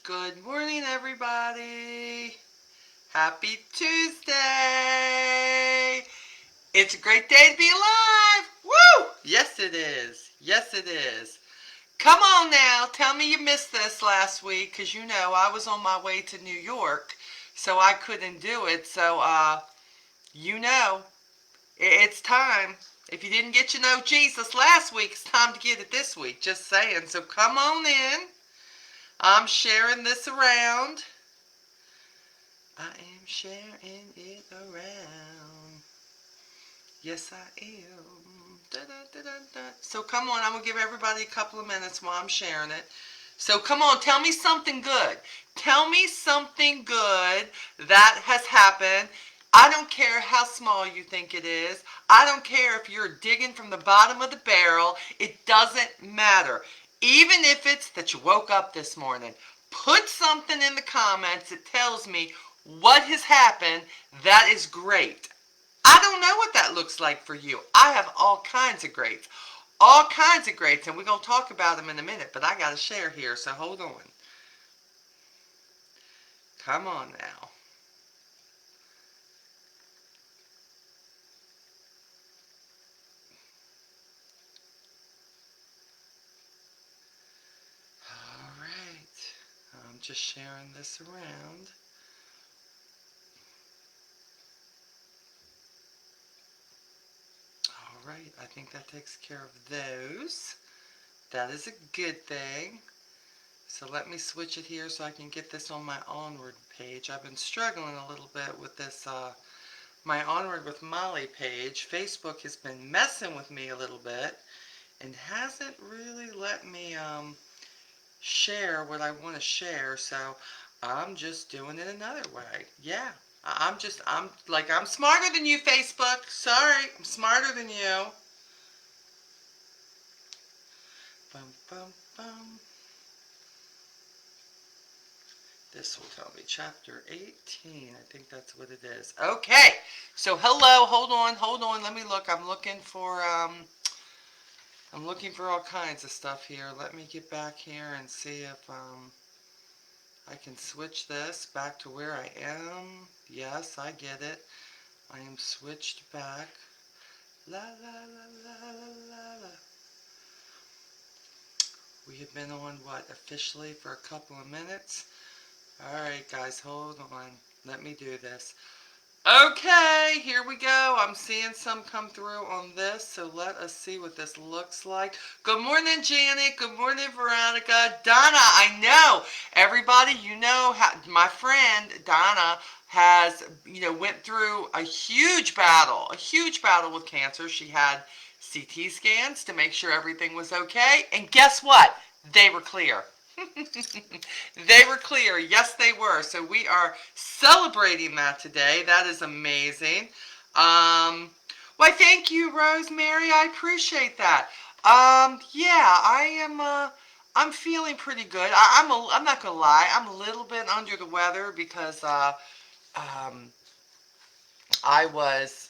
Good morning, everybody. Happy Tuesday. It's a great day to be alive. Woo! Yes, it is. Yes, it is. Come on now. Tell me you missed this last week because you know I was on my way to New York, so I couldn't do it. So, you know, it's time. If you didn't get to know Jesus last week, it's time to get it this week. Just saying. So come on in. I'm sharing this around. I am sharing it around. Yes, I am. Da, da, da, da, da. So come on, I'm going to give everybody a couple of minutes while I'm sharing it. So come on, tell me something good. Tell me something good that has happened. I don't care how small you think it is. I don't care if you're digging from the bottom of the barrel. It doesn't matter. Even if it's that you woke up this morning, put something in the comments that tells me what has happened. That is great. I don't know what that looks like for you. I have all kinds of greats. All kinds of greats, and we're going to talk about them in a minute, but I got to share here, so hold on. Come on now. All right. I'm just sharing this around. All right. I think that takes care of those. That is a good thing. So let me switch it here so I can get this on my Onward page. I've been struggling a little bit with this, my Onward with Molly page. Facebook has been messing with me a little bit and hasn't really let me share what I want to share, so I'm just doing it another way. Yeah, I'm smarter than you, Facebook. Sorry, I'm smarter than you. Bum, bum, bum. This will tell me chapter 18. I think that's what it is. Okay, so hello, hold on, let me look. I'm looking for all kinds of stuff here. Let me get back here and see if I can switch this back to where I am. Yes, I get it. I am switched back. La la la la la la. We have been on what officially for a couple of minutes. Alright guys, hold on. Let me do this. Okay, here we go. I'm seeing some come through on this, so let us see what this looks like. Good morning, Janet. Good morning, Veronica. Donna, I know. Everybody, you know, how, my friend Donna has, went through a huge battle with cancer. She had CT scans to make sure everything was okay, and guess what? They were clear. They were clear. Yes, they were. So we are celebrating that today. That is amazing. Why, thank you, Rosemary. I appreciate that. Yeah, I'm feeling pretty good. I'm not gonna lie. I'm a little bit under the weather because um, I was,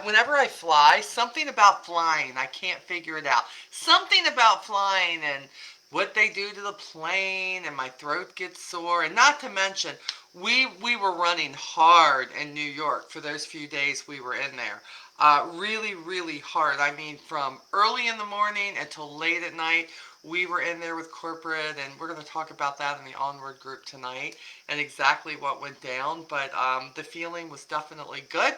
whenever I fly, something about flying, I can't figure it out. Something about flying and what they do to the plane, and my throat gets sore. And not to mention, we were running hard in New York for those few days we were in there. Really, really hard. I mean, from early in the morning until late at night, we were in there with corporate, and we're going to talk about that in the Onward group tonight and exactly what went down. But the feeling was definitely good.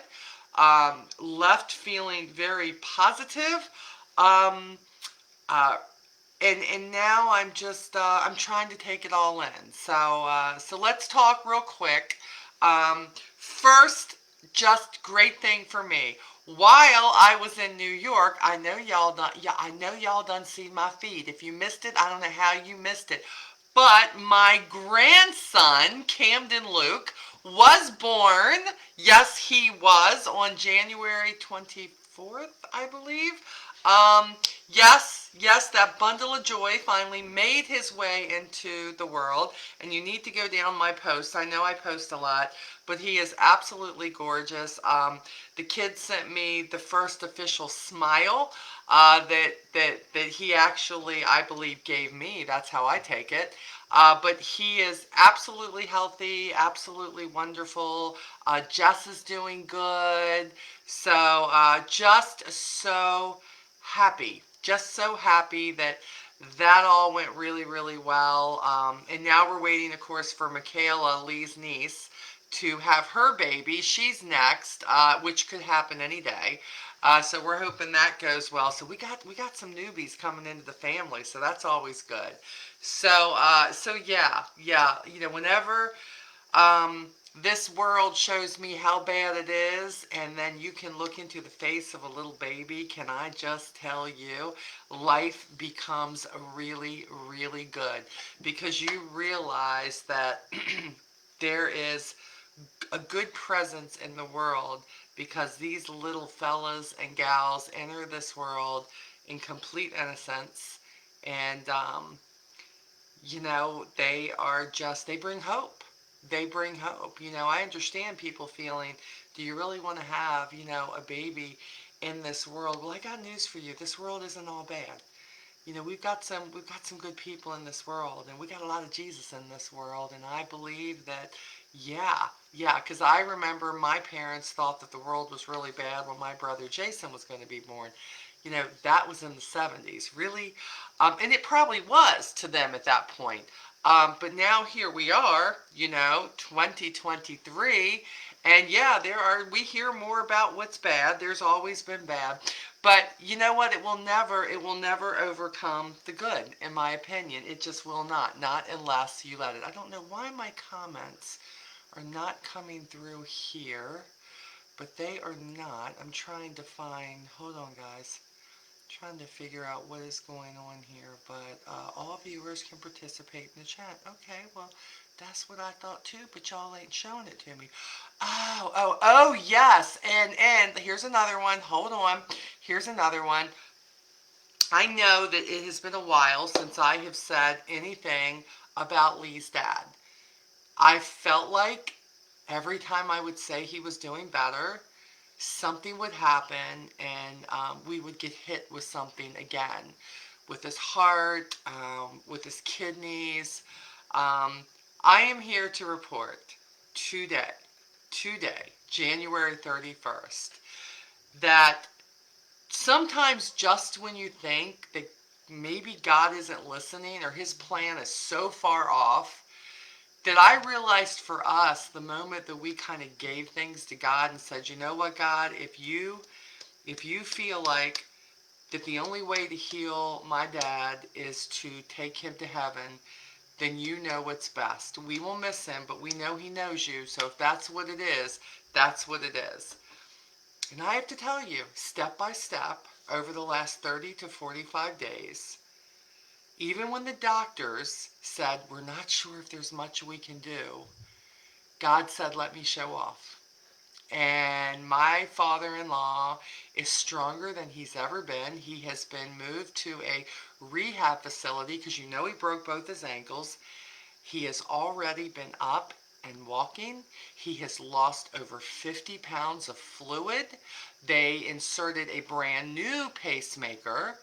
Left feeling very positive. Um, uh, and now I'm just I'm trying to take it all in. So let's talk real quick. First, just great thing for me. While I was in New York, I know y'all done. Yeah, I know y'all done seen my feed. If you missed it, I don't know how you missed it. But my grandson, Camden Luke, was born. Yes, he was on January 24th, I believe. Yes, Yes, that bundle of joy finally made his way into the world. And you need to go down my posts. I know I post a lot, but he is absolutely gorgeous. The kids sent me the first official smile that he actually, I believe, gave me. That's how I take it. But he is absolutely healthy, absolutely wonderful. Jess is doing good. So just so happy, just so happy that that all went really, really well. And now we're waiting, of course, for Michaela, Lee's niece, to have her baby. She's next, which could happen any day. So we're hoping that goes well. So we got some newbies coming into the family, so that's always good. So yeah. Whenever um, this world shows me how bad it is, and then you can look into the face of a little baby. Can I just tell you, life becomes really, really good because you realize that there is a good presence in the world because these little fellas and gals enter this world in complete innocence and they bring hope. They bring hope. I understand people feeling, do you really want to have, a baby in this world? Well, I got news for you. This world isn't all bad. We've got some good people in this world, and we got a lot of Jesus in this world, and I believe that, yeah, because I remember my parents thought that the world was really bad when my brother Jason was going to be born. That was in the 70s, really, and it probably was to them at that point. But now here we are, 2023, and yeah, we hear more about what's bad. There's always been bad. But you know what? It will never overcome the good, in my opinion. It just will not. Not unless you let it. I don't know why my comments are not coming through here, but they are not. I'm trying to find, hold on guys. Trying to figure out what is going on here, but all viewers can participate in the chat. Okay, well, that's what I thought too, but y'all ain't showing it to me. Oh, yes, and here's another one. Hold on, here's another one. I know that it has been a while since I have said anything about Lee's dad. I felt like every time I would say he was doing better, something would happen and we would get hit with something again, with his heart, with his kidneys. I am here to report today, January 31st, that sometimes just when you think that maybe God isn't listening or his plan is so far off, that I realized for us the moment that we kind of gave things to God and said, you know what, God, if you feel like that the only way to heal my dad is to take him to heaven, then you know what's best. We will miss him, but we know he knows you. So if that's what it is, that's what it is. And I have to tell you, step by step, over the last 30 to 45 days, even when the doctors said, we're not sure if there's much we can do, God said, let me show off. And my father-in-law is stronger than he's ever been. He has been moved to a rehab facility because he broke both his ankles. He has already been up and walking. He has lost over 50 pounds of fluid. They inserted a brand new pacemaker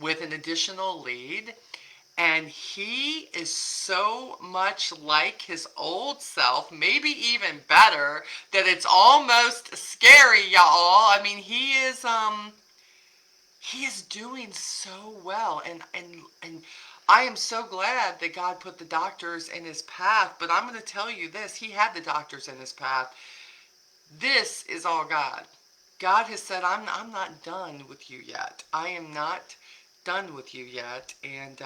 with an additional lead. And he is so much like his old self, maybe even better, that it's almost scary, y'all. I mean, he is doing so well, and I am so glad that God put the doctors in his path. But I'm going to tell you this: he had the doctors in his path. This is all God. God has said, I'm not done with you yet. I am not done with you yet, and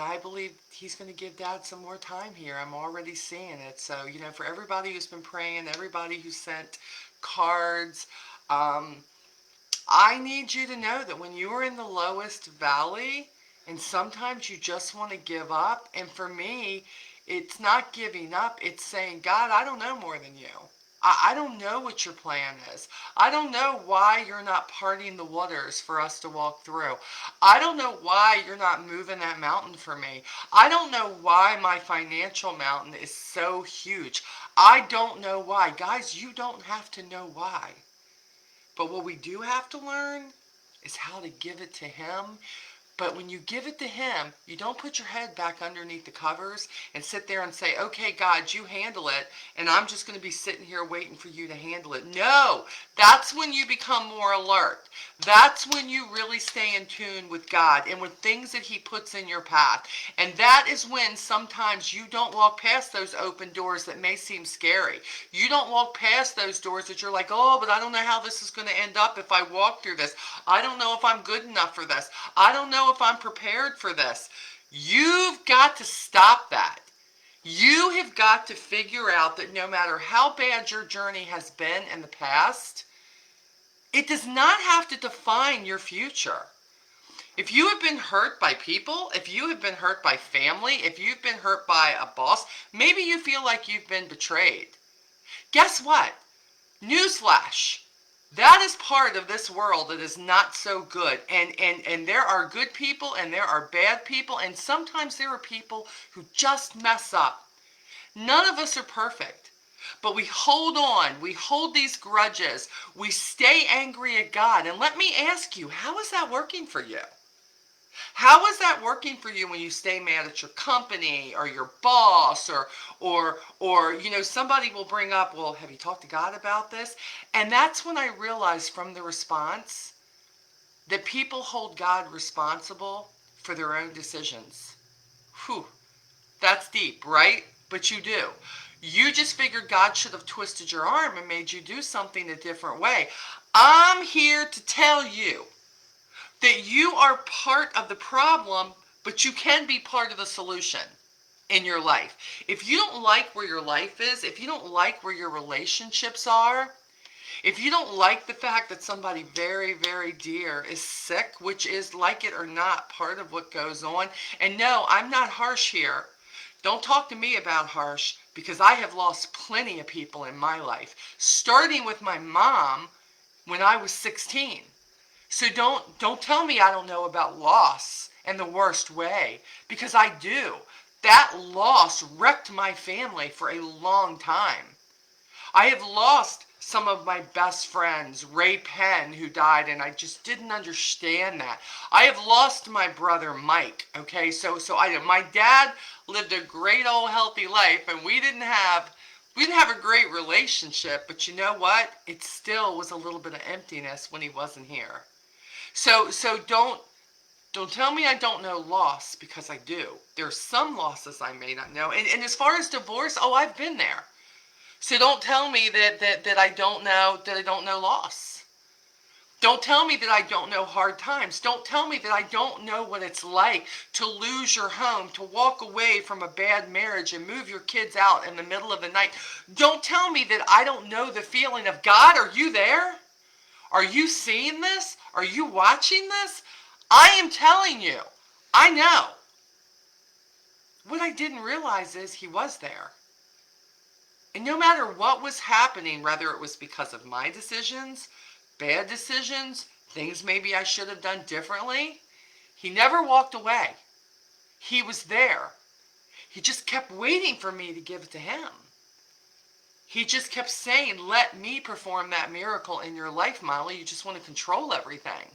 I believe he's going to give Dad some more time here. I'm already seeing it. So, for everybody who's been praying, everybody who sent cards, I need you to know that when you are in the lowest valley, and sometimes you just want to give up, and for me, it's not giving up. It's saying, God, I don't know more than you. I don't know what your plan is. I don't know why you're not parting the waters for us to walk through. I don't know why you're not moving that mountain for me. I don't know why my financial mountain is so huge. I don't know why. Guys, you don't have to know why. But what we do have to learn is how to give it to Him. But when you give it to Him, you don't put your head back underneath the covers and sit there and say, okay, God, you handle it, and I'm just going to be sitting here waiting for you to handle it. No, that's when you become more alert. That's when you really stay in tune with God and with things that He puts in your path. And that is when sometimes you don't walk past those open doors that may seem scary. You don't walk past those doors that you're like, oh, but I don't know how this is going to end up if I walk through this. I don't know if I'm good enough for this. I don't know if I'm prepared for this. You've got to stop that. You have got to figure out that no matter how bad your journey has been in the past, it does not have to define your future. If you have been hurt by people, if you have been hurt by family, if you've been hurt by a boss, maybe you feel like you've been betrayed. Guess what? Newsflash. That is part of this world that is not so good. And there are good people and there are bad people, and sometimes there are people who just mess up. None of us are perfect. But we hold on. We hold these grudges. We stay angry at God. And let me ask you, how is that working for you? How is that working for you when you stay mad at your company or your boss or somebody will bring up, well, have you talked to God about this? And that's when I realized from the response that people hold God responsible for their own decisions. Whew, that's deep, right? But you do. You just figured God should have twisted your arm and made you do something a different way. I'm here to tell you that you are part of the problem, but you can be part of the solution in your life. If you don't like where your life is, if you don't like where your relationships are, if you don't like the fact that somebody very, very dear is sick, which is, like it or not, part of what goes on, and no, I'm not harsh here. Don't talk to me about harsh, because I have lost plenty of people in my life, starting with my mom when I was 16. So don't tell me I don't know about loss in the worst way, because I do. That loss wrecked my family for a long time. I have lost some of my best friends, Ray Penn, who died, and I just didn't understand that. I have lost my brother Mike. Okay, my dad lived a great old healthy life, and we didn't have a great relationship, but you know what? It still was a little bit of emptiness when he wasn't here. So don't tell me I don't know loss, because I do. There's some losses I may not know. And as far as divorce, oh, I've been there. So don't tell me that I don't know loss. Don't tell me that I don't know hard times. Don't tell me that I don't know what it's like to lose your home, to walk away from a bad marriage and move your kids out in the middle of the night. Don't tell me that I don't know the feeling of, God, are you there? Are you seeing this? Are you watching this? I am telling you, I know. What I didn't realize is He was there. And no matter what was happening, whether it was because of my decisions, bad decisions, things maybe I should have done differently, He never walked away. He was there. He just kept waiting for me to give it to Him. He just kept saying, let me perform that miracle in your life, Molly. You just want to control everything.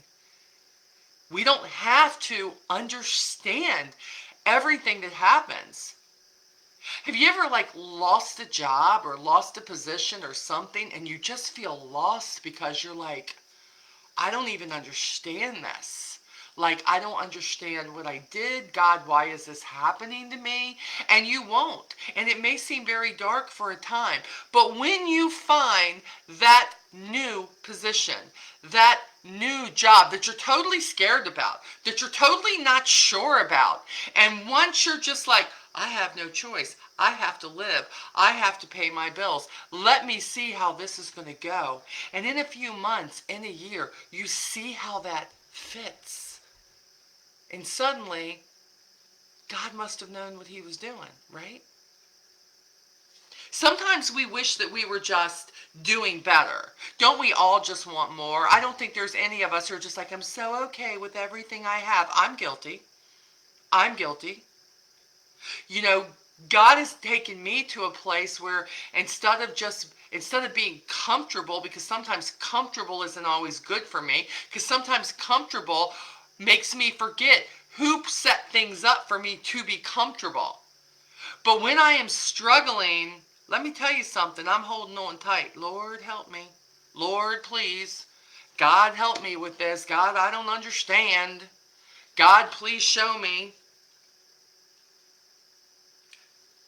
We don't have to understand everything that happens. Have you ever lost a job or lost a position or something, and you just feel lost because you're like, I don't even understand this. I don't understand what I did. God, why is this happening to me? And you won't. And it may seem very dark for a time. But when you find that new position, that new job that you're totally scared about, that you're totally not sure about, and once you're just like, I have no choice. I have to live. I have to pay my bills. Let me see how this is going to go. And in a few months, in a year, you see how that fits. And suddenly, God must have known what He was doing, right? Sometimes we wish that we were just doing better. Don't we all just want more? I don't think there's any of us who are just like, I'm so okay with everything I have. I'm guilty. I'm guilty. You know, God has taken me to a place where instead of being comfortable, because sometimes comfortable isn't always good for me, because sometimes comfortable makes me forget who set things up for me to be comfortable. But when I am struggling, let me tell you something, I'm holding on tight. Lord, help me. Lord, please. God, help me with this. God, I don't understand. God, please show me.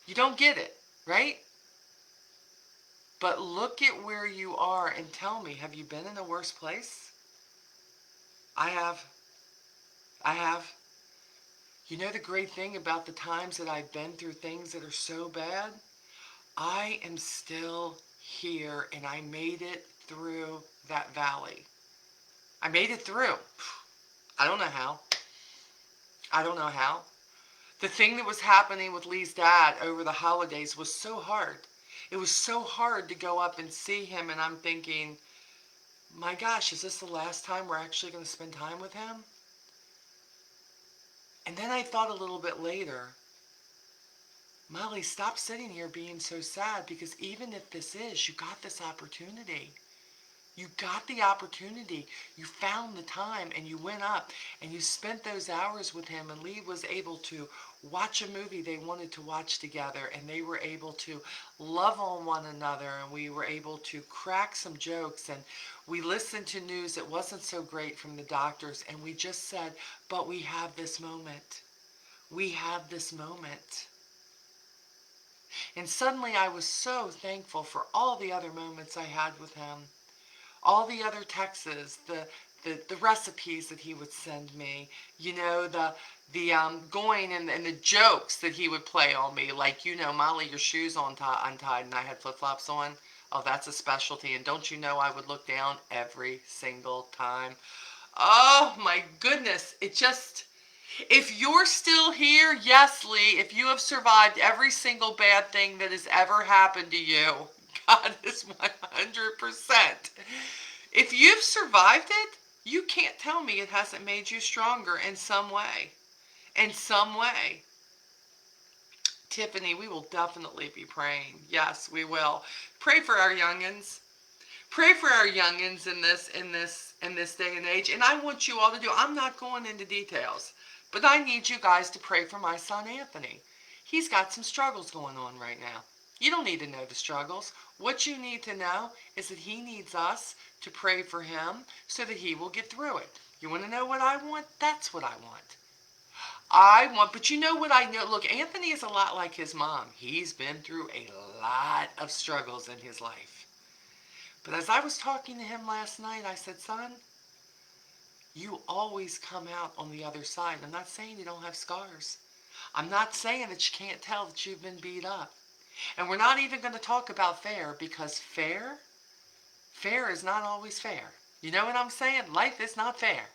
You don't get it, right? But look at where you are and tell me, have you been in a worse place? I have. I have. You know the great thing about the times that I've been through things that are so bad? I am still here and I made it through that valley. I made it through. I don't know how. I don't know how. The thing that was happening with Lee's dad over the holidays was so hard. It was so hard to go up and see him, and I'm thinking, my gosh, is this the last time we're actually going to spend time with him? And then I thought a little bit later, Molly, stop sitting here being so sad, because even if this is, you got this opportunity. You got the opportunity. You found the time and you went up and you spent those hours with him, and Lee was able to watch a movie they wanted to watch together, and they were able to love on one another, and we were able to crack some jokes, and we listened to news that wasn't so great from the doctors, and we just said, but we have this moment. We have this moment. And suddenly I was so thankful for all the other moments I had with him. All the other texts, the recipes that he would send me, you know, the going and the jokes that he would play on me, like, you know, Molly, your shoes untied, and I had flip-flops on. Oh, that's a specialty. And don't you know I would look down every single time? Oh my goodness, it just, if you're still here, yes, Lee, if you have survived every single bad thing that has ever happened to you, God is 100%. If you've survived it, you can't tell me it hasn't made you stronger in some way. In some way. Tiffany, we will definitely be praying. Yes, we will. Pray for our youngins. Pray for our youngins in this day and age. And I want you all to do. I'm not going into details, but I need you guys to pray for my son Anthony. He's got some struggles going on right now. You don't need to know the struggles. What you need to know is that he needs us to pray for him so that he will get through it. You want to know what I want? That's what I want. But you know what I know? Look, Anthony is a lot like his mom. He's been through a lot of struggles in his life. But as I was talking to him last night, I said, son, you always come out on the other side. I'm not saying you don't have scars. I'm not saying that you can't tell that you've been beat up. And we're not even going to talk about fair, because fair is not always fair. You know what I'm saying? Life is not fair.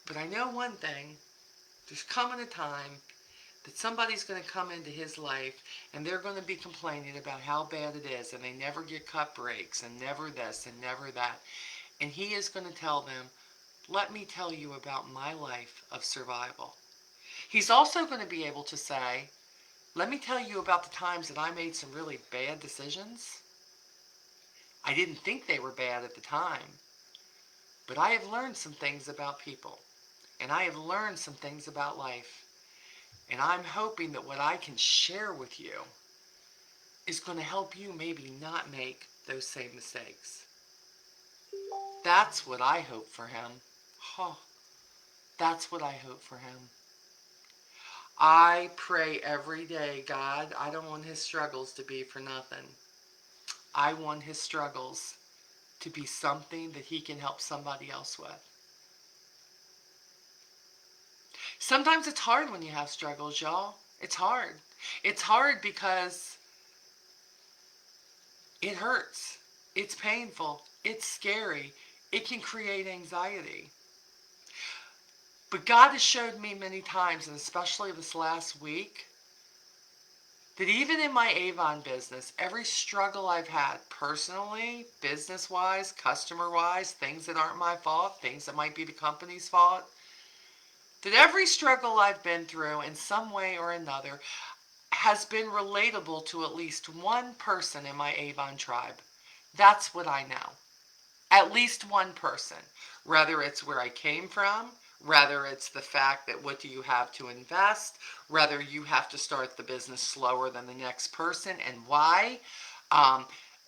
But I know one thing. There's coming a time that somebody's going to come into his life and they're going to be complaining about how bad it is, and they never get cut breaks, and never this and never that. And he is going to tell them, let me tell you about my life of survival. He's also going to be able to say, let me tell you about the times that I made some really bad decisions. I didn't think they were bad at the time, but I have learned some things about people, and I have learned some things about life. And I'm hoping that what I can share with you is going to help you maybe not make those same mistakes. That's what I hope for him. Oh, that's what I hope for him. I pray every day, God, I don't want his struggles to be for nothing. I want his struggles to be something that he can help somebody else with. Sometimes it's hard when you have struggles, y'all. It's hard. It's hard because it hurts. It's painful. It's scary. It can create anxiety. But God has showed me many times, and especially this last week, that even in my Avon business, every struggle I've had personally, business-wise, customer-wise, things that aren't my fault, things that might be the company's fault, that every struggle I've been through in some way or another has been relatable to at least one person in my Avon tribe. That's what I know. At least one person. Whether it's where I came from, whether it's the fact that what do you have to invest, whether you have to start the business slower than the next person and why. Um,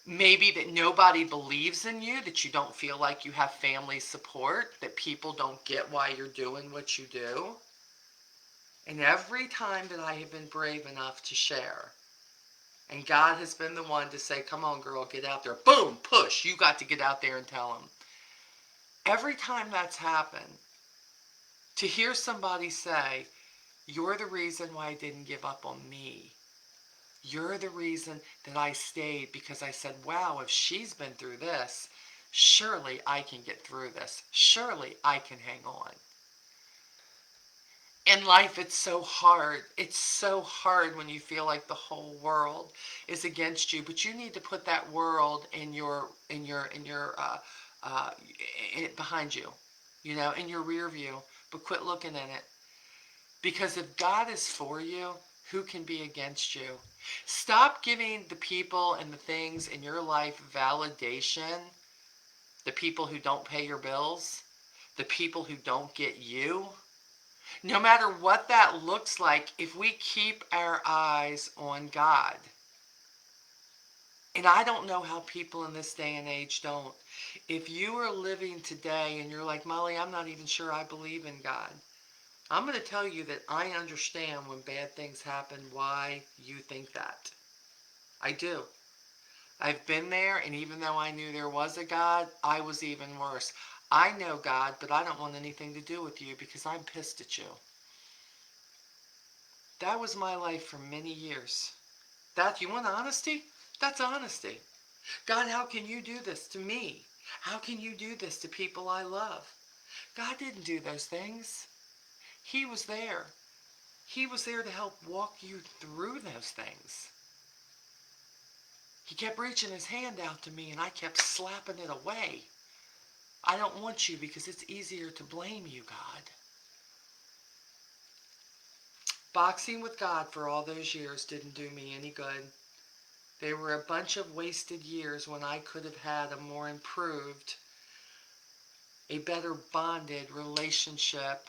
Maybe that nobody believes in you, that you don't feel like you have family support, that people don't get why you're doing what you do. And every time that I have been brave enough to share, and God has been the one to say, come on, girl, get out there. Boom, push. You got to get out there and tell them. Every time that's happened, to hear somebody say, you're the reason why I didn't give up on me. You're the reason that I stayed, because I said, wow, if she's been through this, surely I can get through this. Surely I can hang on. In life, it's so hard. It's so hard when you feel like the whole world is against you. But you need to put that world uh, behind you, in your rear view. But quit looking in it, because if God is for you, who can be against you? Stop giving the people and the things in your life validation. The people who don't pay your bills, the people who don't get you. No matter what that looks like, if we keep our eyes on God. And I don't know how people in this day and age don't. If you are living today and you're like, Molly, I'm not even sure I believe in God, I'm going to tell you that I understand when bad things happen why you think that. I do. I've been there, and even though I knew there was a God, I was even worse. I know God, but I don't want anything to do with you because I'm pissed at you. That was my life for many years. That, you want honesty? That's honesty. God, how can you do this to me? How can you do this to people I love? God didn't do those things. He was there. He was there to help walk you through those things. He kept reaching his hand out to me, and I kept slapping it away. I don't want you because it's easier to blame you, God. Boxing with God for all those years didn't do me any good. They were a bunch of wasted years when I could have had a more improved, a better bonded relationship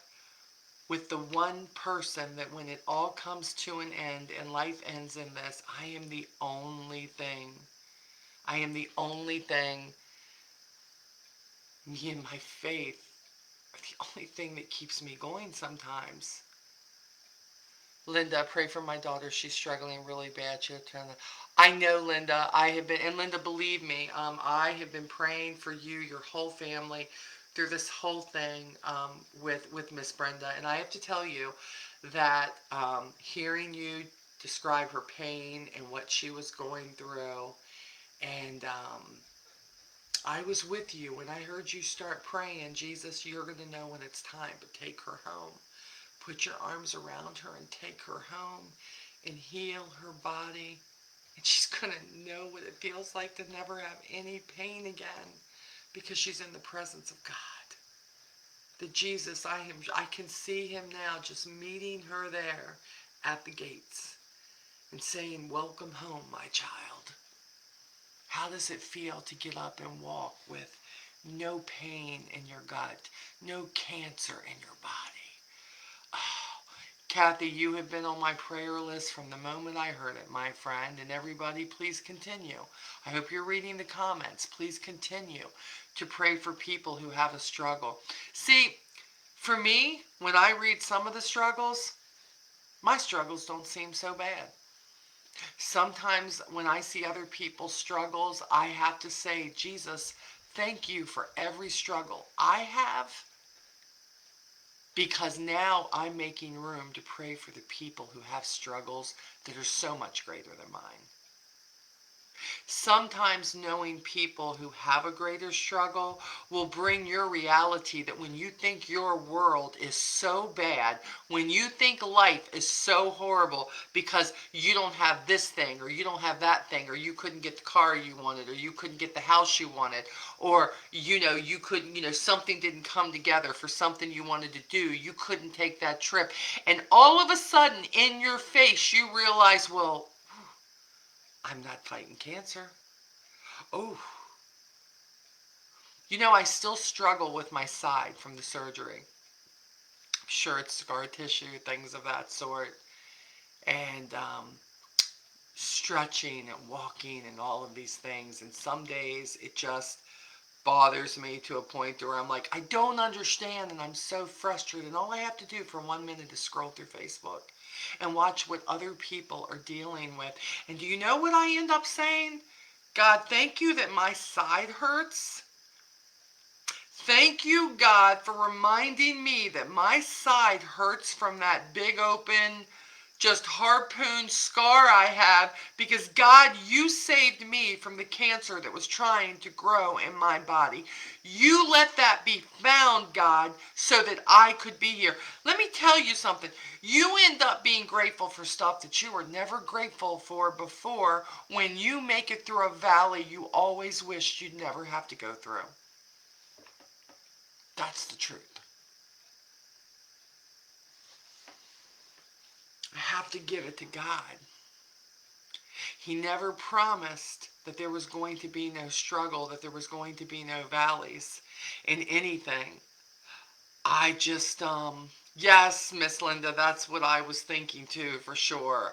with the one person that when it all comes to an end and life ends in this, I am the only thing. I am the only thing. Me and my faith are the only thing that keeps me going sometimes. Linda, pray for my daughter. She's struggling really bad. I know, Linda. I have been, and Linda, believe me, I have been praying for you, your whole family, through this whole thing with Miss Brenda. And I have to tell you that hearing you describe her pain and what she was going through, and I was with you when I heard you start praying, Jesus, you're going to know when it's time to take her home. Put your arms around her and take her home and heal her body. And she's going to know what it feels like to never have any pain again because she's in the presence of God. That Jesus, I can see him now just meeting her there at the gates and saying, welcome home, my child. How does it feel to get up and walk with no pain in your gut, no cancer in your body? Oh, Kathy, you have been on my prayer list from the moment I heard it, my friend. And everybody, please continue. I hope you're reading the comments. Please continue to pray for people who have a struggle. See, for me, when I read some of the struggles, my struggles don't seem so bad. Sometimes when I see other people's struggles, I have to say, Jesus, thank you for every struggle I have, because now I'm making room to pray for the people who have struggles that are so much greater than mine. Sometimes knowing people who have a greater struggle will bring your reality that when you think your world is so bad, when you think life is so horrible because you don't have this thing or you don't have that thing, or you couldn't get the car you wanted, or you couldn't get the house you wanted, or you couldn't, something didn't come together for something you wanted to do, you couldn't take that trip, and all of a sudden in your face you realize, well, I'm not fighting cancer. Oh, I still struggle with my side from the surgery. I'm sure it's scar tissue, things of that sort. And stretching and walking and all of these things. And some days it just bothers me to a point where I'm like, I don't understand, and I'm so frustrated. And all I have to do for 1 minute is scroll through Facebook and watch what other people are dealing with. And do you know what I end up saying? God, thank you that my side hurts. Thank you, God, for reminding me that my side hurts from that big open, just harpoon scar I have, because God, you saved me from the cancer that was trying to grow in my body. You let that be found, God, so that I could be here. Let me tell you something. You end up being grateful for stuff that you were never grateful for before when you make it through a valley you always wished you'd never have to go through. That's the truth. I have to give it to God. He never promised that there was going to be no struggle, that there was going to be no valleys in anything. I just, yes, Miss Linda, that's what I was thinking too, for sure.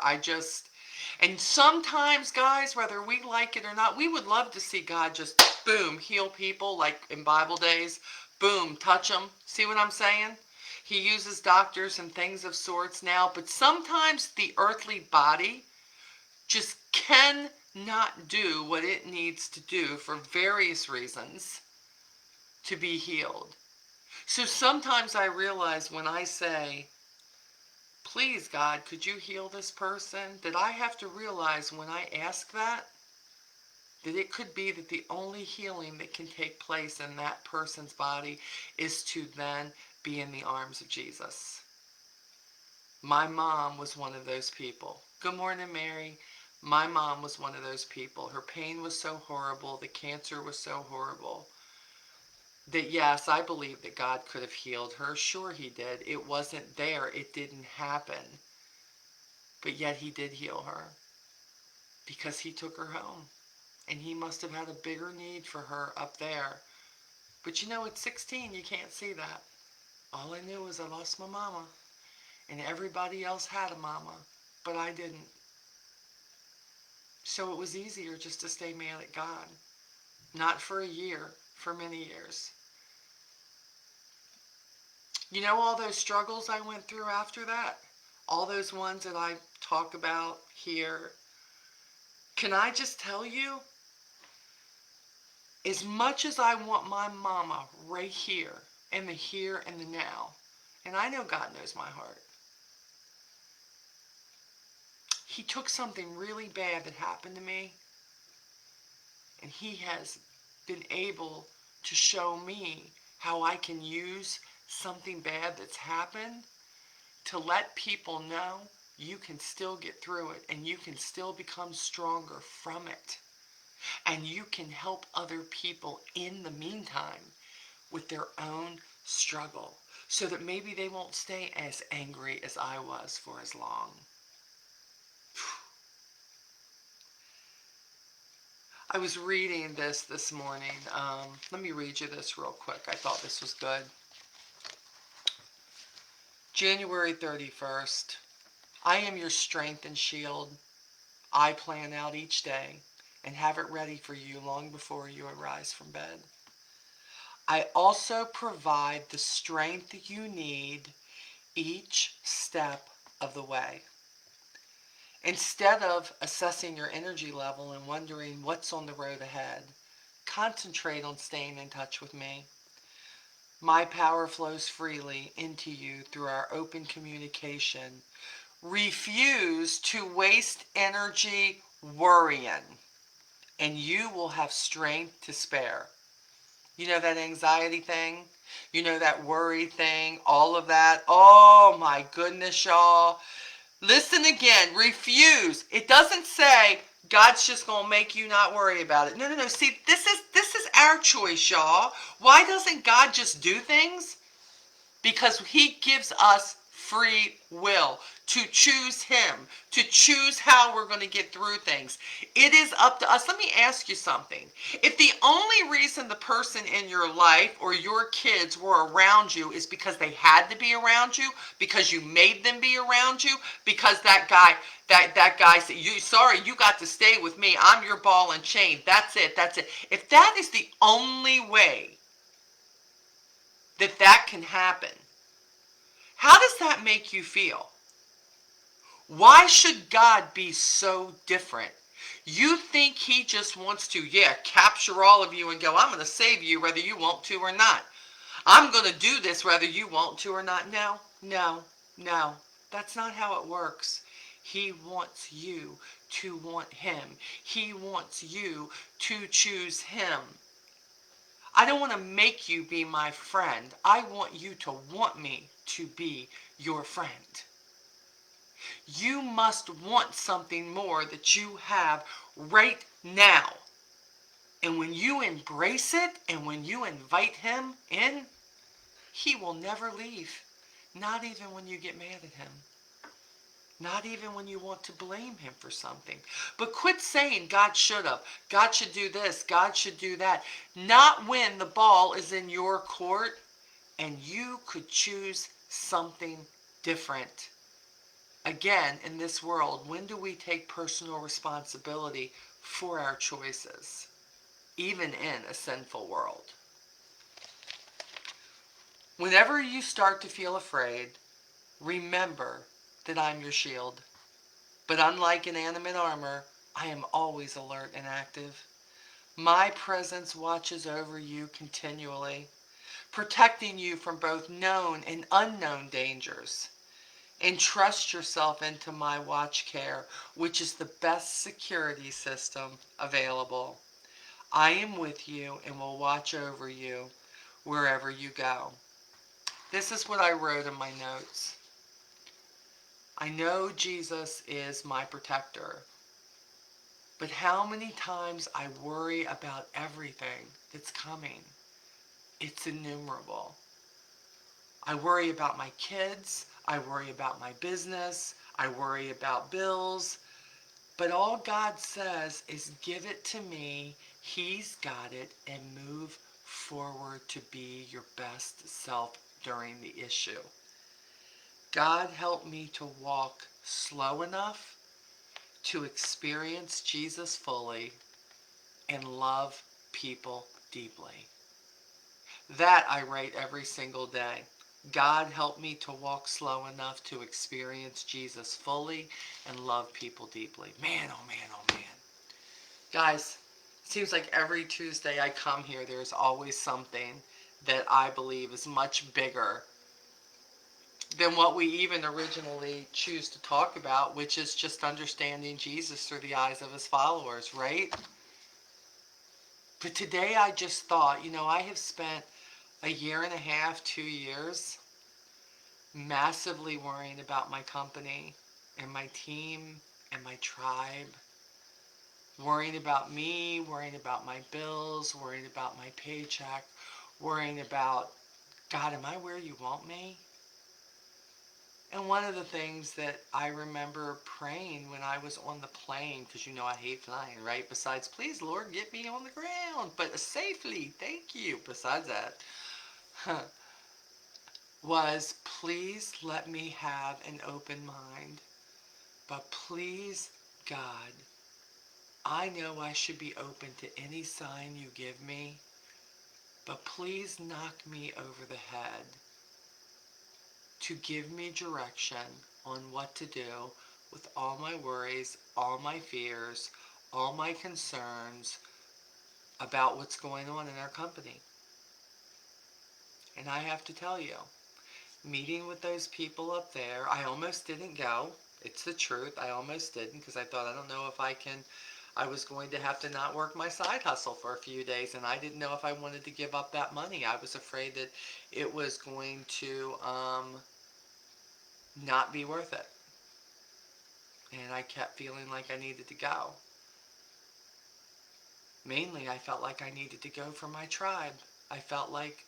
And sometimes, guys, whether we like it or not, we would love to see God just, boom, heal people like in Bible days. Boom, touch them. See what I'm saying? He uses doctors and things of sorts now, but sometimes the earthly body just cannot do what it needs to do for various reasons to be healed. So sometimes I realize when I say, please, God, could you heal this person? That I have to realize when I ask that it could be that the only healing that can take place in that person's body is to then be in the arms of Jesus. My mom was one of those people. Good morning, Mary. My mom was one of those people. Her pain was so horrible. The cancer was so horrible. That yes, I believe that God could have healed her. Sure he did. It wasn't there. It didn't happen. But yet he did heal her because he took her home. And he must have had a bigger need for her up there. But at 16, you can't see that. All I knew was I lost my mama. And everybody else had a mama. But I didn't. So it was easier just to stay mad at God. Not for a year, for many years. All those struggles I went through after that? All those ones that I talk about here. Can I just tell you? As much as I want my mama right here, in the here and the now, and I know God knows my heart, he took something really bad that happened to me, and he has been able to show me how I can use something bad that's happened to let people know you can still get through it and you can still become stronger from it. And you can help other people in the meantime with their own struggle so that maybe they won't stay as angry as I was for as long. I was reading this morning. Let me read you this real quick. I thought this was good. January 31st. I am your strength and shield. I plan out each day and have it ready for you long before you arise from bed. I also provide the strength you need each step of the way. Instead of assessing your energy level and wondering what's on the road ahead, concentrate on staying in touch with me. My power flows freely into you through our open communication. Refuse to waste energy worrying. and you will have strength to spare. You know that anxiety thing? You know that worry thing? All of that? Oh my goodness, y'all. Listen again. Refuse. It doesn't say God's just going to make you not worry about it. No, no, no. See, this is our choice, y'all. Why doesn't God just do things? Because he gives us free will to choose him, to choose how we're going to get through things. It is up to us. Let me ask you something. If the only reason the person in your life or your kids were around you is because they had to be around you, because you made them be around you, because that guy said, you got to stay with me, I'm your ball and chain, that's it. If that is the only way that can happen, how does that make you feel? Why should God be so different? You think he just wants to, capture all of you and go, I'm going to save you whether you want to or not. I'm going to do this whether you want to or not. No, no, no. That's not how it works. He wants you to want him. He wants you to choose him. I don't want to make you be my friend. I want you to want me to be your friend. You must want something more that you have right now. And when you embrace it and when you invite him in, he will never leave. Not even when you get mad at him. Not even when you want to blame him for something. But quit saying God should have. God should do this. God should do that. Not when the ball is in your court and you could choose something different. Again, in this world, when do we take personal responsibility for our choices? Even in a sinful world. Whenever you start to feel afraid, remember that I'm your shield. But unlike inanimate armor, I am always alert and active. My presence watches over you continually, protecting you from both known and unknown dangers. Entrust yourself into my watch care, which is the best security system available. I am with you and will watch over you wherever you go. This is what I wrote in my notes. I know Jesus is my protector, but how many times I worry about everything that's coming. It's innumerable. I worry about my kids. I worry about my business. I worry about bills. But all God says is give it to me. He's got it, and move forward to be your best self during the issue. God help me to walk slow enough to experience Jesus fully and love people deeply. That I write every single day. God help me to walk slow enough to experience Jesus fully and love people deeply. Man, oh man, oh man. Guys, it seems like every Tuesday I come here, there's always something that I believe is much bigger than what we even originally choose to talk about, which is just understanding Jesus through the eyes of his followers, right? But today I just thought, I have spent a year and a half, 2 years, massively worrying about my company and my team and my tribe, worrying about me, worrying about my bills, worrying about my paycheck, worrying about, God, am I where you want me? And one of the things that I remember praying when I was on the plane, because I hate flying, right? Besides, please, Lord, get me on the ground, but safely, thank you. Besides that, was please let me have an open mind. But please, God, I know I should be open to any sign you give me, but please knock me over the head to give me direction on what to do with all my worries, all my fears, all my concerns about what's going on in our company. And I have to tell you, meeting with those people up there, I almost didn't go. It's the truth. I almost didn't because I thought, I don't know if I can I was going to have to not work my side hustle for a few days, and I didn't know if I wanted to give up that money. I was afraid that it was going to not be worth it. And I kept feeling like I needed to go. Mainly, I felt like I needed to go for my tribe. I felt like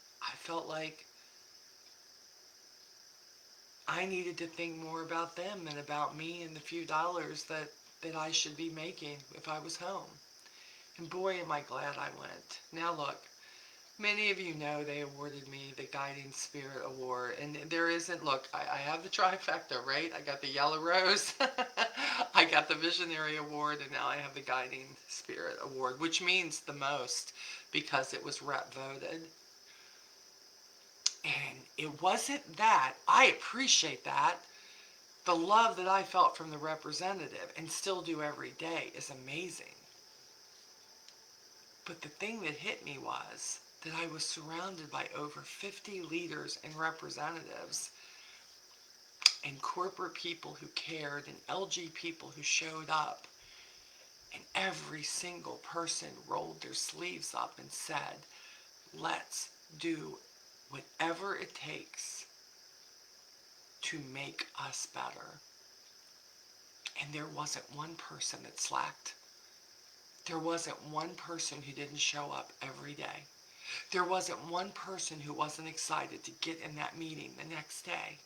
I needed to think more about them than about me and the few dollars that I should be making if I was home. And boy, am I glad I went. Now look, many of you know they awarded me the Guiding Spirit Award. And there isn't, look, I have the trifecta, right? I got the Yellow Rose, I got the Visionary Award, and now I have the Guiding Spirit Award, which means the most because it was rep voted. And it wasn't that. I appreciate that. The love that I felt from the representative and still do every day is amazing. But the thing that hit me was that I was surrounded by over 50 leaders and representatives and corporate people who cared and LG people who showed up. And every single person rolled their sleeves up and said, let's do whatever it takes to make us better. And there wasn't one person that slacked. There wasn't one person who didn't show up every day. There wasn't one person who wasn't excited to get in that meeting the next day.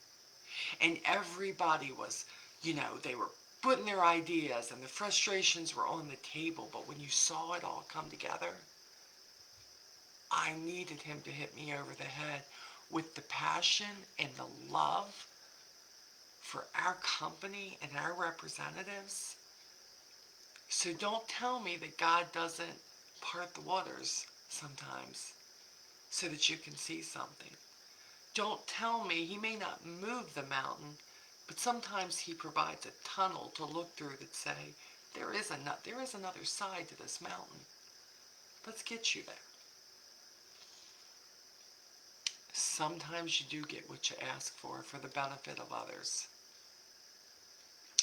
And everybody was, they were putting their ideas and the frustrations were on the table. But when you saw it all come together, I needed him to hit me over the head with the passion and the love for our company and our representatives. So don't tell me that God doesn't part the waters sometimes so that you can see something. Don't tell me he may not move the mountain, but sometimes he provides a tunnel to look through that say, there is another side to this mountain. Let's get you there. Sometimes you do get what you ask for the benefit of others.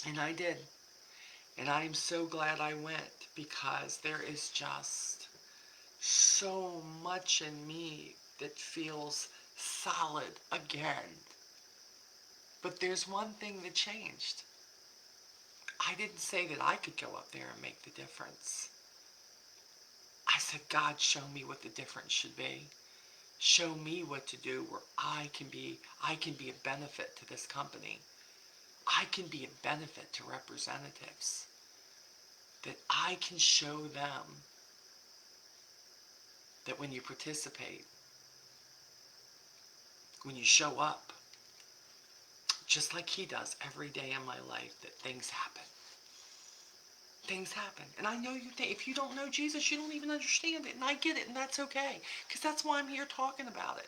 And I did. And I am so glad I went because there is just so much in me that feels solid again. But there's one thing that changed. I didn't say that I could go up there and make the difference. I said, God, show me what the difference should be. Show me what to do where I can be a benefit to this company. I can be a benefit to representatives. That I can show them that when you participate, when you show up, just like he does every day in my life, that things happen. Things happen. And I know you think, if you don't know Jesus, you don't even understand it. And I get it, and that's okay. Because that's why I'm here talking about it.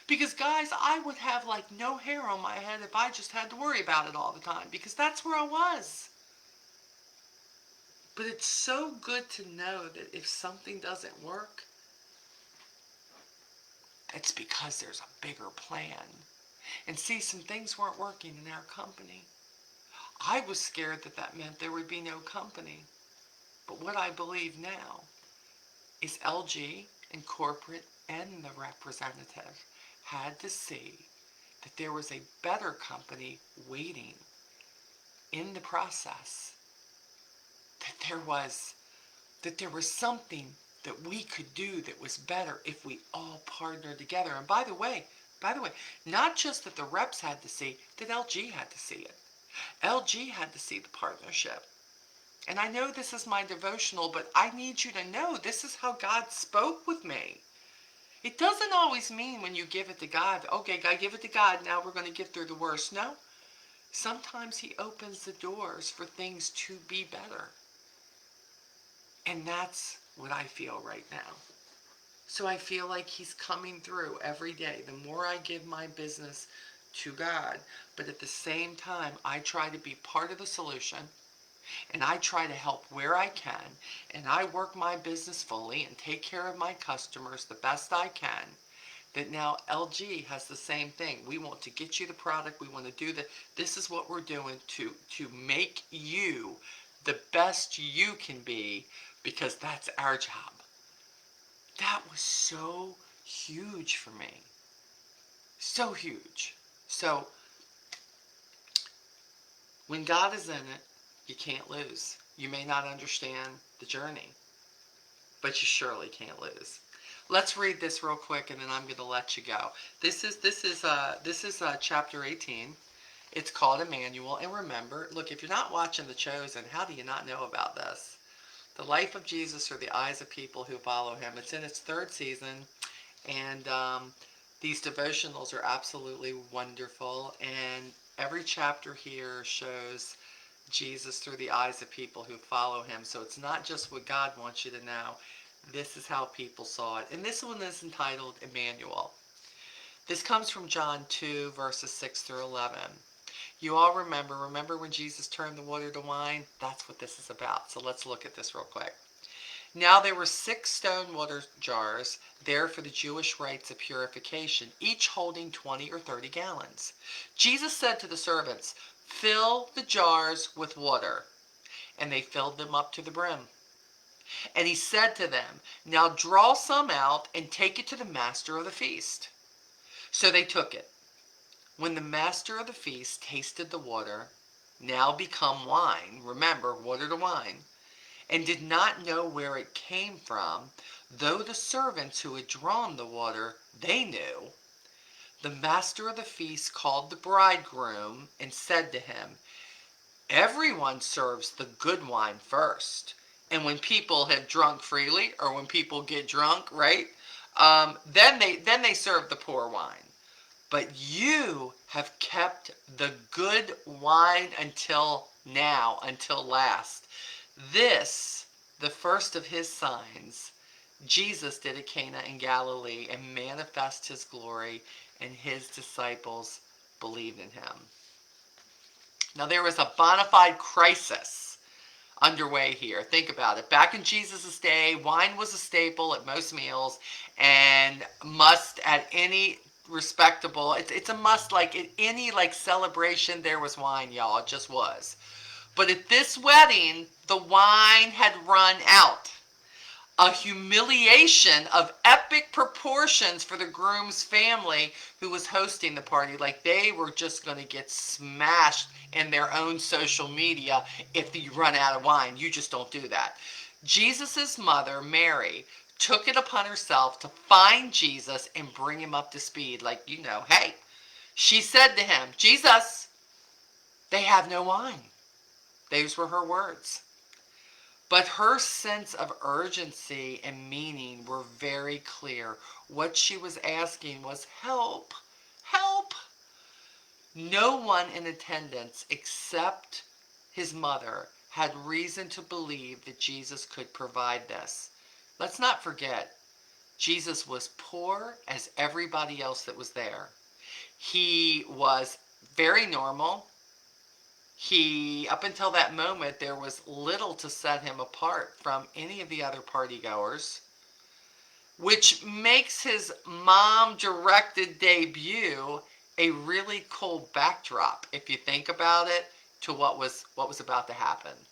Because, guys, I would have like no hair on my head if I just had to worry about it all the time. Because that's where I was. But it's so good to know that if something doesn't work, it's because there's a bigger plan. And see, some things weren't working in our company. I was scared that that meant there would be no company. But what I believe now is LG and corporate and the representative had to see that there was a better company waiting in the process, that there was something that we could do that was better if we all partnered together. And by the way, not just that the reps had to see, that LG had to see it. LG had to see the partnership. And I know this is my devotional, but I need you to know this is how God spoke with me. It doesn't always mean when you give it to God, okay, God, give it to God, now we're going to get through the worst. No. Sometimes he opens the doors for things to be better. And that's what I feel right now. So I feel like he's coming through every day. The more I give my business to God, but at the same time, I try to be part of the solution, and I try to help where I can, and I work my business fully and take care of my customers the best I can. That now LG has the same thing. We want to get you the product. We want to do this is what we're doing to make you the best you can be, because that's our job. That was so huge for me. So huge. So when God is in it, you can't lose. You may not understand the journey, but you surely can't lose. Let's read this real quick, and then I'm going to let you go. This is chapter 18. It's called Emmanuel. And remember, look, if you're not watching The Chosen, how do you not know about this? The life of Jesus through the eyes of people who follow him. It's in its third season, and these devotionals are absolutely wonderful. And every chapter here shows Jesus through the eyes of people who follow him. So it's not just what God wants you to know. This is how people saw it. And this one is entitled Emmanuel. This comes from John 2, verses 6 through 11. You all remember when Jesus turned the water to wine? That's what this is about. So let's look at this real quick. Now there were 6 stone water jars there for the Jewish rites of purification, each holding 20 or 30 gallons. Jesus said to the servants, "Fill the jars with water." And they filled them up to the brim. And he said to them, "Now draw some out and take it to the master of the feast." So they took it. When the master of the feast tasted the water, now become wine, remember, water to wine, and did not know where it came from, though the servants who had drawn the water, they knew, the master of the feast called the bridegroom and said to him, "Everyone serves the good wine first. And when people have drunk freely, or when people get drunk, right, then they serve the poor wine. But you have kept the good wine until now, until last." This, the first of his signs, Jesus did at Cana in Galilee and manifest his glory, and his disciples believed in him. Now there was a bona fide crisis underway here. Think about it. Back in Jesus' day, wine was a staple at most meals and must at any respectable, it's a must, like at any like celebration there was wine, y'all. It just was. But at this wedding, the wine had run out. A humiliation of epic proportions for the groom's family who was hosting the party. Like they were just going to get smashed in their own social media if you run out of wine. You just don't do that. Jesus's mother, Mary, took it upon herself to find Jesus and bring him up to speed. Like, hey, she said to him, "Jesus, they have no wine." Those were her words. But her sense of urgency and meaning were very clear. What she was asking was, "Help, help." No one in attendance except his mother had reason to believe that Jesus could provide this. Let's not forget, Jesus was poor as everybody else that was there. He was very normal. Up until that moment, there was little to set him apart from any of the other partygoers, which makes his mom-directed debut a really cool backdrop, if you think about it, to what was about to happen.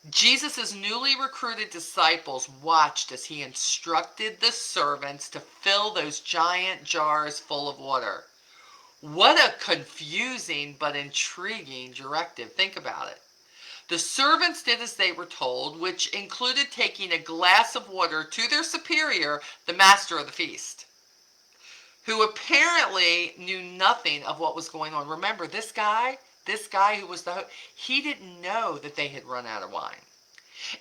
Jesus' newly recruited disciples watched as he instructed the servants to fill those giant jars full of water. What a confusing but intriguing directive. Think about it. The servants did as they were told, which included taking a glass of water to their superior, the master of the feast, who apparently knew nothing of what was going on. Remember, this guy who was he didn't know that they had run out of wine.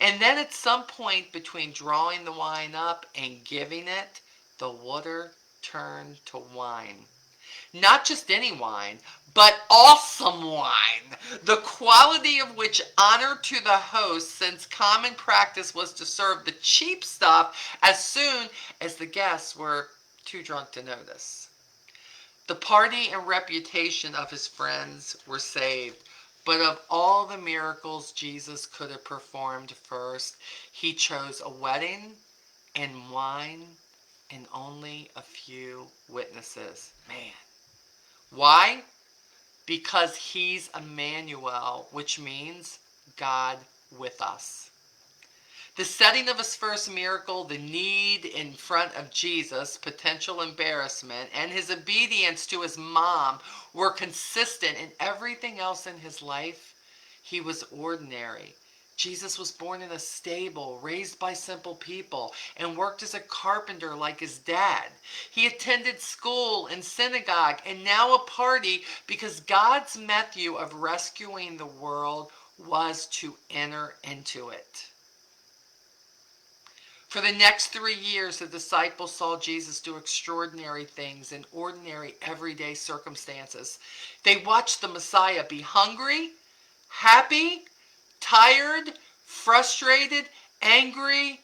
And then at some point between drawing the wine up and giving it, the water turned to wine. Not just any wine, but awesome wine, the quality of which honored to the host, since common practice was to serve the cheap stuff as soon as the guests were too drunk to notice. The party and reputation of his friends were saved, but of all the miracles Jesus could have performed first, he chose a wedding and wine and only a few witnesses. Man. Why? Because he's Emmanuel, which means God with us. The setting of his first miracle, the need in front of Jesus, potential embarrassment, and his obedience to his mom were consistent in everything else in his life. He was ordinary. Jesus was born in a stable, raised by simple people, and worked as a carpenter like his dad. He attended school and synagogue and now a party because God's method of rescuing the world was to enter into it. For the next 3 years, the disciples saw Jesus do extraordinary things in ordinary, everyday circumstances. They watched the Messiah be hungry, happy, tired, frustrated, angry,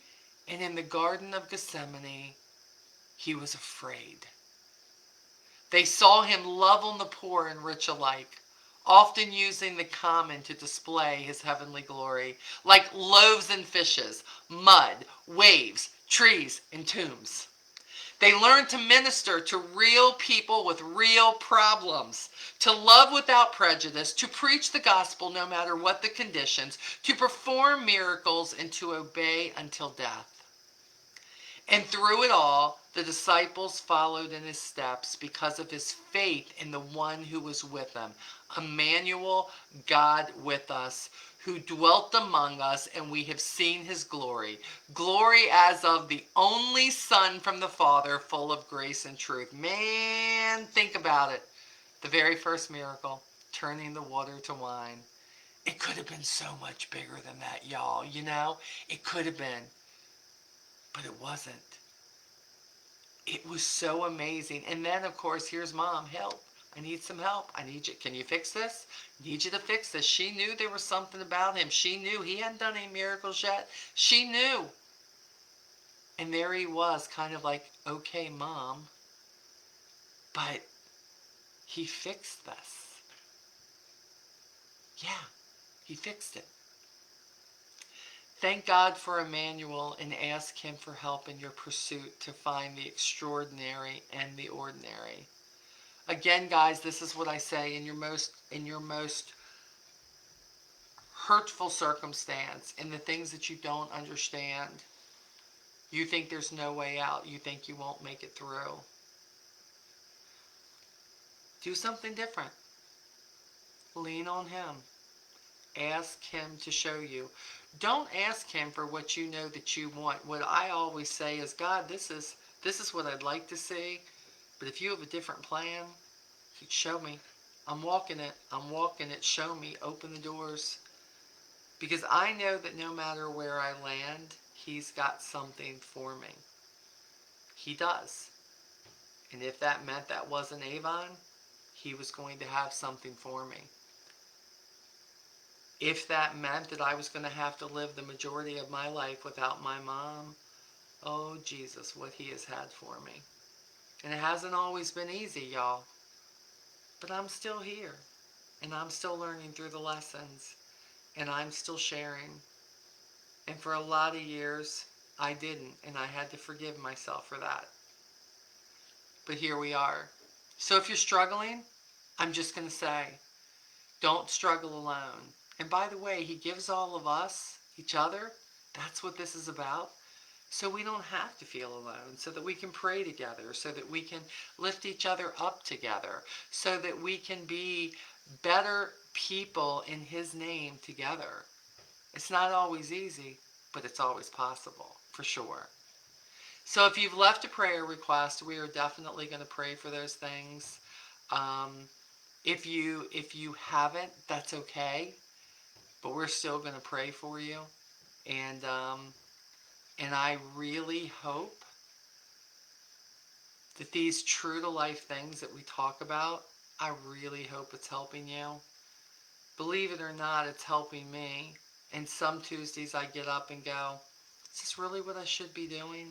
and in the Garden of Gethsemane, he was afraid. They saw him love on the poor and rich alike, often using the common to display his heavenly glory, like loaves and fishes, mud, waves, trees, and tombs. They learned to minister to real people with real problems, to love without prejudice, to preach the gospel no matter what the conditions, to perform miracles, and to obey until death. And through it all, the disciples followed in his steps because of his faith in the one who was with them, Emmanuel, God with us, who dwelt among us, and we have seen his glory. Glory as of the only Son from the Father, full of grace and truth. Man, think about it. The very first miracle, turning the water to wine. It could have been so much bigger than that, y'all. You know, it could have been, but it wasn't. It was so amazing. And then, of course, here's Mom. Help. I need some help. I need you. Can you fix this? I need you to fix this. She knew there was something about him. She knew he hadn't done any miracles yet. She knew. And there he was, kind of like, okay, Mom. But he fixed this. Yeah, he fixed it. Thank God for Emmanuel and ask him for help in your pursuit to find the extraordinary and the ordinary. Again, guys, this is what I say, in your most hurtful circumstance, in the things that you don't understand, you think there's no way out, you think you won't make it through. Do something different. Lean on him. Ask him to show you. Don't ask him for what you know that you want. What I always say is, God, this is what I'd like to see, but if you have a different plan, show me. I'm walking it. I'm walking it. Show me. Open the doors. Because I know that no matter where I land, he's got something for me. He does. And if that meant that wasn't Avon, he was going to have something for me. If that meant that I was going to have to live the majority of my life without my mom, oh Jesus, what he has had for me. And it hasn't always been easy, y'all. But I'm still here. And I'm still learning through the lessons. And I'm still sharing. And for a lot of years, I didn't. And I had to forgive myself for that. But here we are. So if you're struggling, I'm just going to say, don't struggle alone. And by the way, he gives all of us, each other, that's what this is about. So we don't have to feel alone, so that we can pray together, so that we can lift each other up together, so that we can be better people in his name together. It's not always easy, but it's always possible, for sure. So if you've left a prayer request, we are definitely going to pray for those things. If you haven't, that's okay, but we're still going to pray for you. And I really hope that these true to life things that we talk about, I really hope it's helping you. Believe it or not, it's helping me. And some Tuesdays I get up and go, is this really what I should be doing?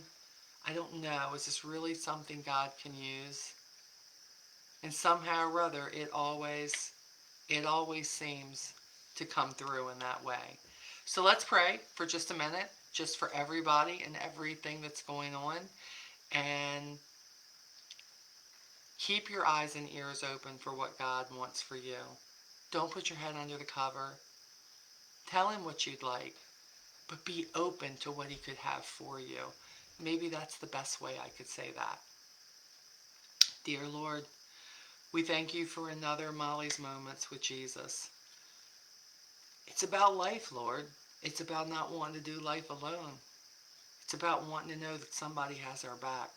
I don't know. Is this really something God can use? And somehow or other, it always seems to come through in that way. So let's pray for just a minute, just for everybody and everything that's going on. And keep your eyes and ears open for what God wants for you. Don't put your head under the cover. tell him what you'd like, but be open to what he could have for you. Maybe that's the best way I could say that. Dear Lord, we thank you for another Molly's Moments with Jesus. It's about life, Lord. It's about not wanting to do life alone. It's about wanting to know that somebody has our back.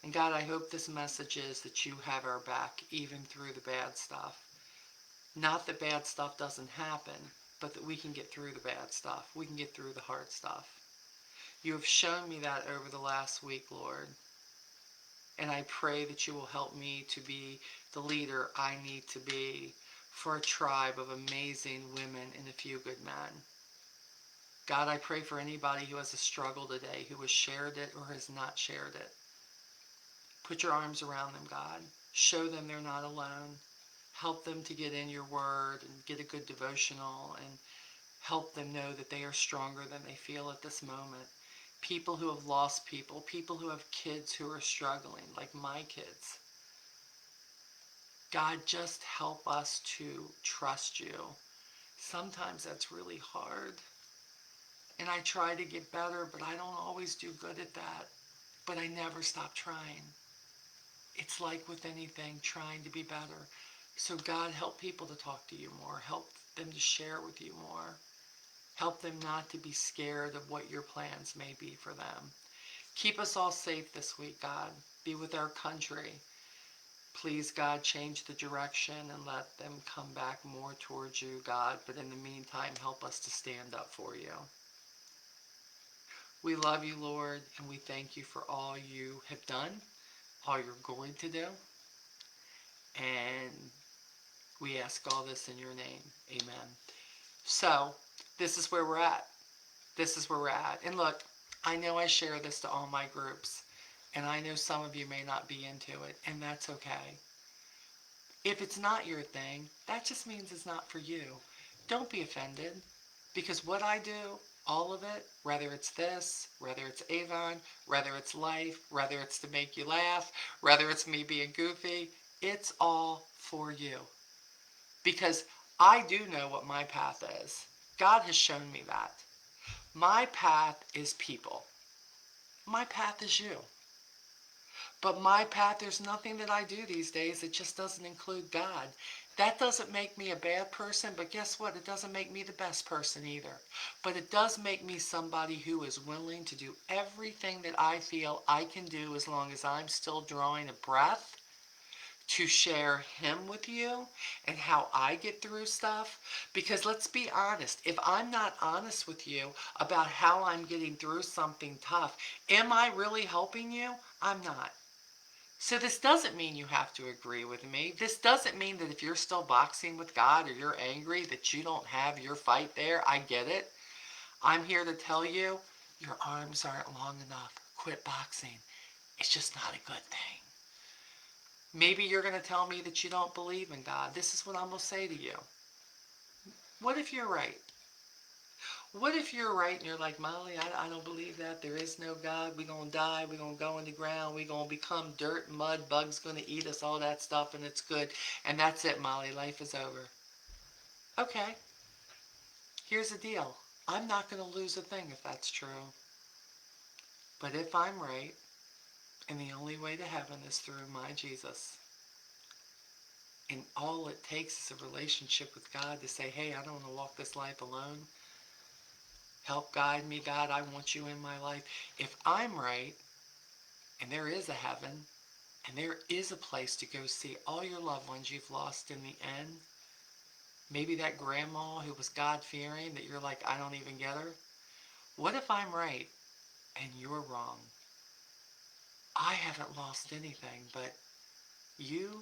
And God, I hope this message is that you have our back even through the bad stuff. Not that bad stuff doesn't happen, but that we can get through the bad stuff. We can get through the hard stuff. You have shown me that over the last week, Lord. And I pray that you will help me to be the leader I need to be for a tribe of amazing women and a few good men. God, I pray for anybody who has a struggle today, who has shared it or has not shared it. Put your arms around them, God. Show them they're not alone. Help them to get in your word and get a good devotional, and help them know that they are stronger than they feel at this moment. People who have lost people who have kids who are struggling, like my kids. God, just help us to trust you. Sometimes that's really hard. And I try to get better, but I don't always do good at that. But I never stop trying. It's like with anything, trying to be better. So God, help people to talk to you more. Help them to share with you more. Help them not to be scared of what your plans may be for them. Keep us all safe this week, God. Be with our country. Please, God, change the direction and let them come back more towards you, God. But in the meantime, help us to stand up for you. We love you, Lord, and we thank you for all you have done, all you're going to do. And we ask all this in your name. Amen. So, this is where we're at. This is where we're at. And look, I know I share this to all my groups, and I know some of you may not be into it, and that's okay. If it's not your thing, that just means it's not for you. Don't be offended, because what I do, all of it, whether it's this, whether it's Avon, whether it's life, whether it's to make you laugh, whether it's me being goofy, it's all for you. Because I do know what my path is. God has shown me that. My path is people. My path is you. But my path, there's nothing that I do these days that just doesn't include God. That doesn't make me a bad person, but guess what? It doesn't make me the best person either. But it does make me somebody who is willing to do everything that I feel I can do as long as I'm still drawing a breath to share him with you and how I get through stuff. Because let's be honest, if I'm not honest with you about how I'm getting through something tough, am I really helping you? I'm not. So this doesn't mean you have to agree with me. This doesn't mean that if you're still boxing with God or you're angry that you don't have your fight there. I get it. I'm here to tell you, your arms aren't long enough. Quit boxing. It's just not a good thing. Maybe you're going to tell me that you don't believe in God. This is what I'm going to say to you. What if you're right? What if you're right and you're like, Molly, I don't believe that. There is no God. We're going to die. We're going to go in the ground. We're going to become dirt, mud, bugs going to eat us, all that stuff, and it's good. And that's it, Molly. Life is over. Okay. Here's the deal. I'm not going to lose a thing if that's true. But if I'm right, and the only way to heaven is through my Jesus, and all it takes is a relationship with God to say, hey, I don't want to walk this life alone. Help guide me, God. I want you in my life. If I'm right, and there is a heaven, and there is a place to go see all your loved ones you've lost in the end, maybe that grandma who was God-fearing that you're like, I don't even get her. What if I'm right and you're wrong? I haven't lost anything, but you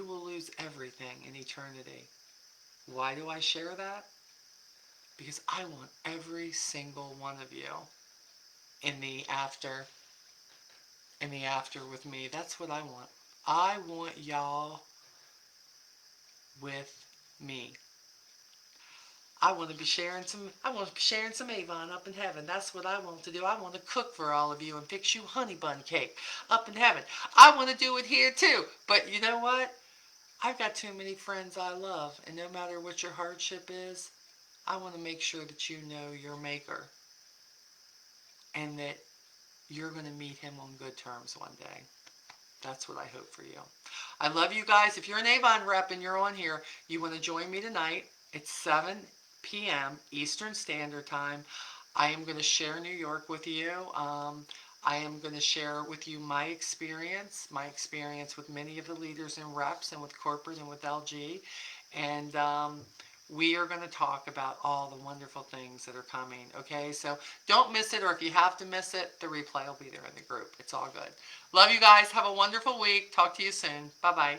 will lose everything in eternity. Why do I share that? Because I want every single one of you in the after with me. That's what I want. I want y'all with me. I want to be sharing some Avon up in heaven. That's what I want to do. I want to cook for all of you and fix you honey bun cake up in heaven. I want to do it here too. But you know what? I've got too many friends I love, and no matter what your hardship is, I want to make sure that you know your Maker and that you're going to meet Him on good terms one day. That's what I hope for you. I love you guys. If you're an Avon rep and you're on here, you want to join me tonight. It's 7 p.m. Eastern Standard Time. I am going to share New York with you. I am going to share with you my experience with many of the leaders and reps and with corporate and with LG. And we are going to talk about all the wonderful things that are coming. Okay, so don't miss it, or if you have to miss it, the replay will be there in the group. It's all good. Love you guys. Have a wonderful week. Talk to you soon. Bye-bye.